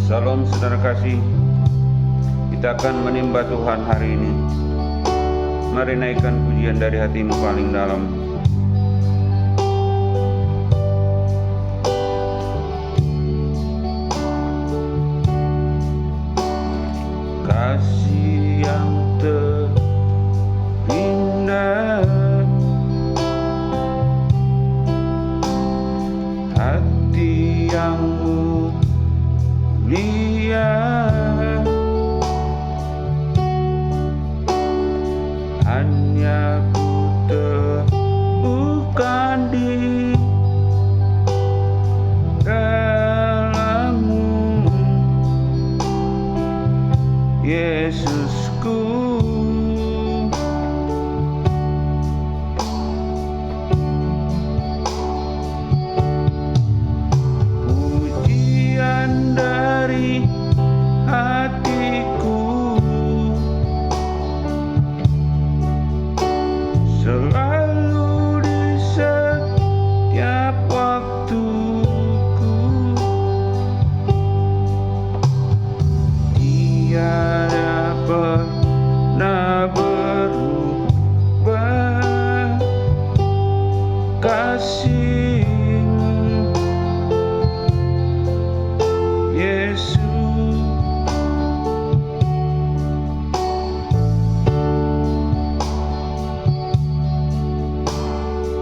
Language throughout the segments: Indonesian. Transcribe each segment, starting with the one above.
Salam saudara kasih, kita akan menimba Tuhan hari ini. Mari naikkan pujian dari hatimu paling dalam. Kasih yang terindah, hati yang mulia, hanya ku temukan di dalam-Mu, Yesusku. Pujian dari hatiku selalu di setiap waktuku, tiada pernah berubah kasih-Mu, Yesus.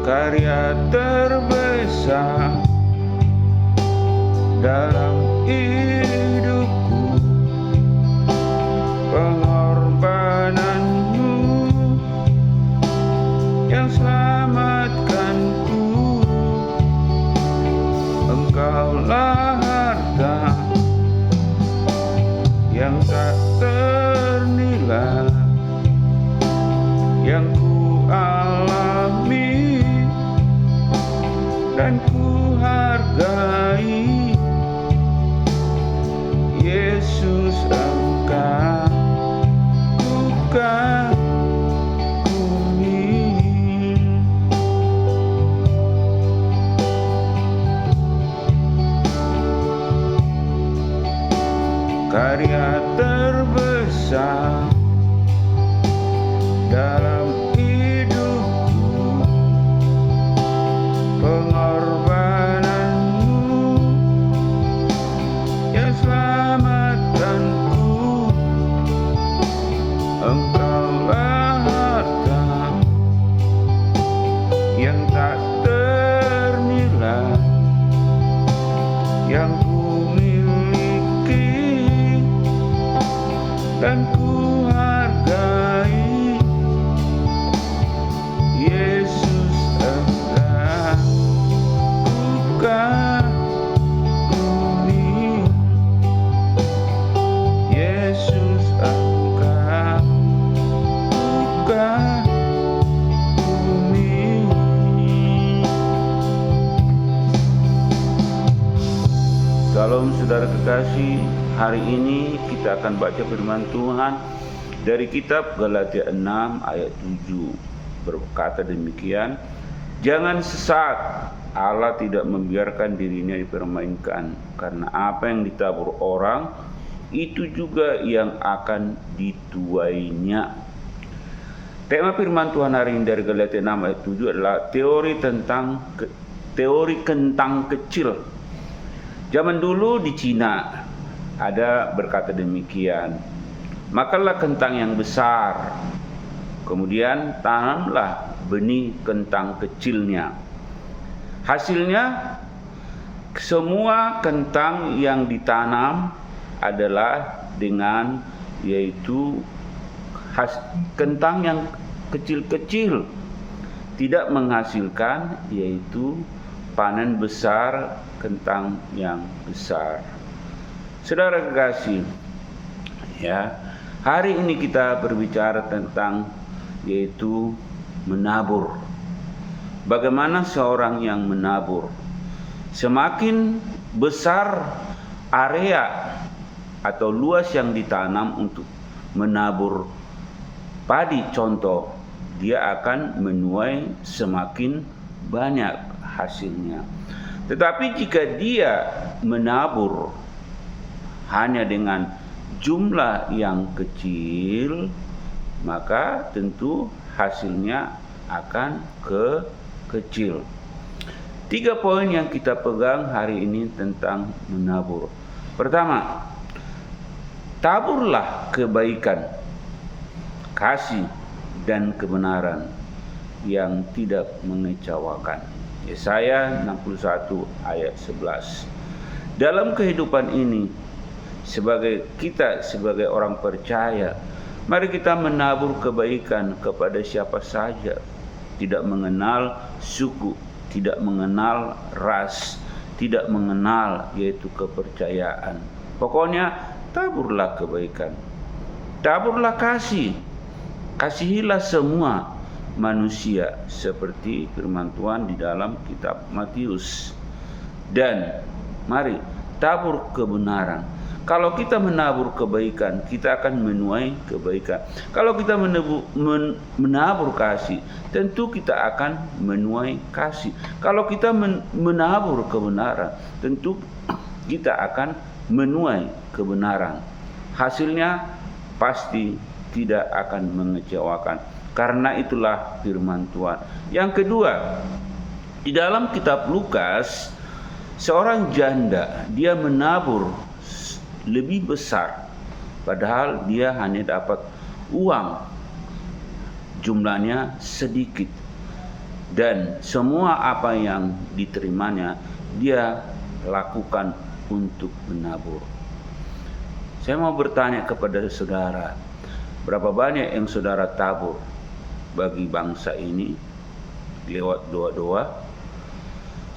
Karya terbesar dalam hidupku, pengorbanan-Mu yang selamatkanku. Engkaulah harta yang tak ternilai yang ku alami dan ku hargai, Yesus. Engkau ku kagumi. Karya terbesar dalam hidupku, pengorbanan-Mu yang selamatkanku. Engkaulah harta yang tak ternilai yang ku miliki dan ku hargai, Yesus. Engkau ku kagumi, Yesus. Engkau ku kagumi. Salam saudara kekasih, hari ini kita akan baca firman Tuhan dari kitab Galatia 6 ayat 7. Berkata demikian, jangan sesat, Allah tidak membiarkan dirinya dipermainkan, karena apa yang ditabur orang, itu juga yang akan dituainya. Tema firman Tuhan hari ini dari Galatia 6 ayat 7 adalah teori kentang kecil. Zaman dulu di Cina ada berkata demikian, makanlah kentang yang besar, kemudian tanamlah benih kentang kecilnya. Hasilnya semua kentang yang ditanam adalah dengan yaitu kentang yang kecil-kecil, tidak menghasilkan yaitu panen besar kentang yang besar. Saudara kekasih, ya, hari ini kita berbicara tentang yaitu menabur. Bagaimana seorang yang menabur? Semakin besar area atau luas yang ditanam untuk menabur padi contoh, dia akan menuai semakin banyak hasilnya. Tetapi jika dia menabur hanya dengan jumlah yang kecil, maka tentu hasilnya akan kecil. 3 poin yang kita pegang hari ini tentang menabur. Pertama, taburlah kebaikan, kasih, dan kebenaran yang tidak mengecewakan. Yesaya 61 ayat 11. Dalam kehidupan ini, kita sebagai orang percaya, mari kita menabur kebaikan kepada siapa saja, tidak mengenal suku, tidak mengenal ras, tidak mengenal yaitu kepercayaan. Pokoknya taburlah kebaikan, taburlah kasih, kasihilah semua manusia seperti firman Tuhan di dalam kitab Matius. Dan mari tabur kebenaran. Kalau kita menabur kebaikan, kita akan menuai kebaikan. Kalau kita menabur kasih, tentu kita akan menuai kasih. Kalau kita menabur kebenaran, tentu kita akan menuai kebenaran. Hasilnya pasti tidak akan mengecewakan. Karena itulah firman Tuhan. Yang kedua, di dalam kitab Lukas, seorang janda, dia menabur lebih besar, padahal dia hanya dapat uang jumlahnya sedikit, dan semua apa yang diterimanya dia lakukan untuk menabur. Saya mau bertanya kepada saudara, berapa banyak yang saudara tabur bagi bangsa ini lewat doa-doa?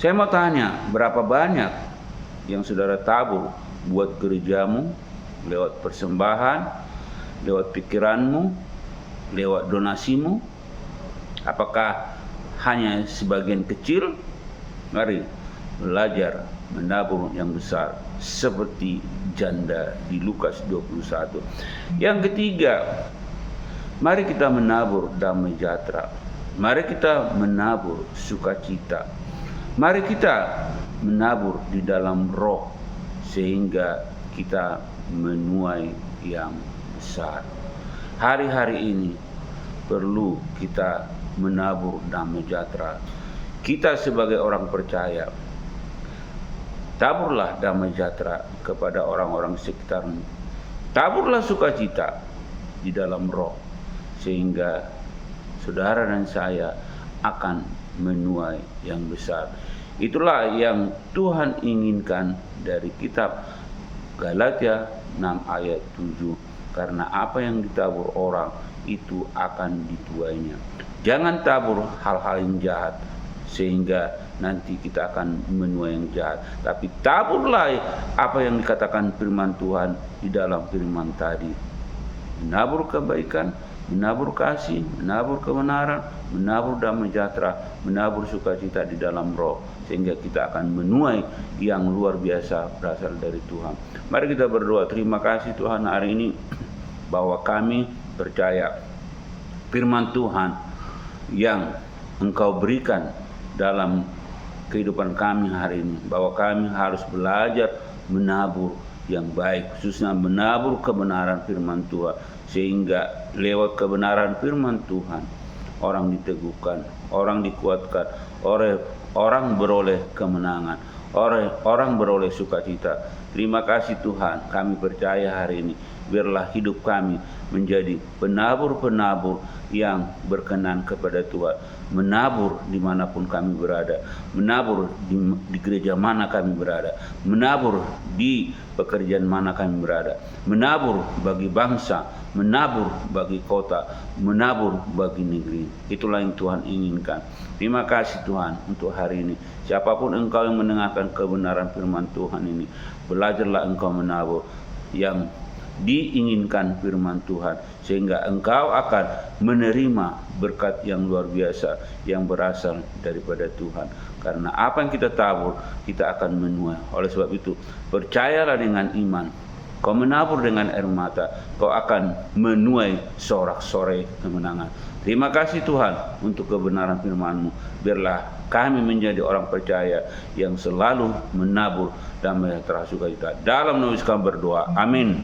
Saya mau tanya, berapa banyak yang saudara tabur buat gerejamu, lewat persembahan, lewat pikiranmu, lewat donasimu? Apakah hanya sebagian kecil? Mari belajar menabur yang besar seperti janda di Lukas 21. Yang ketiga, mari kita menabur damai sejahtera. Mari kita menabur sukacita. Mari kita menabur di dalam roh sehingga kita menuai yang besar. Hari-hari ini perlu kita menabur damai sejahtera. Kita sebagai orang percaya, taburlah damai sejahtera kepada orang-orang sekitarmu. Taburlah sukacita di dalam roh sehingga saudara dan saya akan menuai yang besar. Itulah yang Tuhan inginkan dari kitab Galatia 6 ayat 7. Karena apa yang ditabur orang itu akan dituainya. Jangan tabur hal-hal yang jahat sehingga nanti kita akan menuai yang jahat. Tapi taburlah apa yang dikatakan firman Tuhan di dalam firman tadi. Menabur kebaikan, menabur kasih, menabur kebenaran, menabur damai sejahtera, menabur sukacita di dalam roh, sehingga kita akan menuai yang luar biasa berasal dari Tuhan. Mari kita berdoa. Terima kasih Tuhan hari ini bahwa kami percaya firman Tuhan yang Engkau berikan dalam kehidupan kami hari ini, bahwa kami harus belajar menabur yang baik, khususnya menabur kebenaran firman Tuhan, sehingga lewat kebenaran firman Tuhan orang diteguhkan, orang dikuatkan, orang beroleh kemenangan, orang beroleh sukacita. Terima kasih Tuhan, kami percaya hari ini biarlah hidup kami menjadi penabur-penabur yang berkenan kepada Tuhan. Menabur dimanapun kami berada, menabur di gereja mana kami berada, menabur di pekerjaan mana kami berada, menabur bagi bangsa, menabur bagi kota, menabur bagi negeri. Itulah yang Tuhan inginkan. Terima kasih Tuhan untuk hari ini. Siapapun engkau yang mendengarkan kebenaran firman Tuhan ini, belajarlah engkau menabur yang diinginkan firman Tuhan, sehingga engkau akan menerima berkat yang luar biasa yang berasal daripada Tuhan. Karena apa yang kita tabur, kita akan menuai. Oleh sebab itu, percayalah dengan iman. Kau menabur dengan air mata, kau akan menuai sorak-sorai kemenangan. Terima kasih Tuhan untuk kebenaran firman-Mu. Biarlah kami menjadi orang percaya yang selalu menabur damai sejahtera sukacita. Dalam nama Yesus kami berdoa. Amin.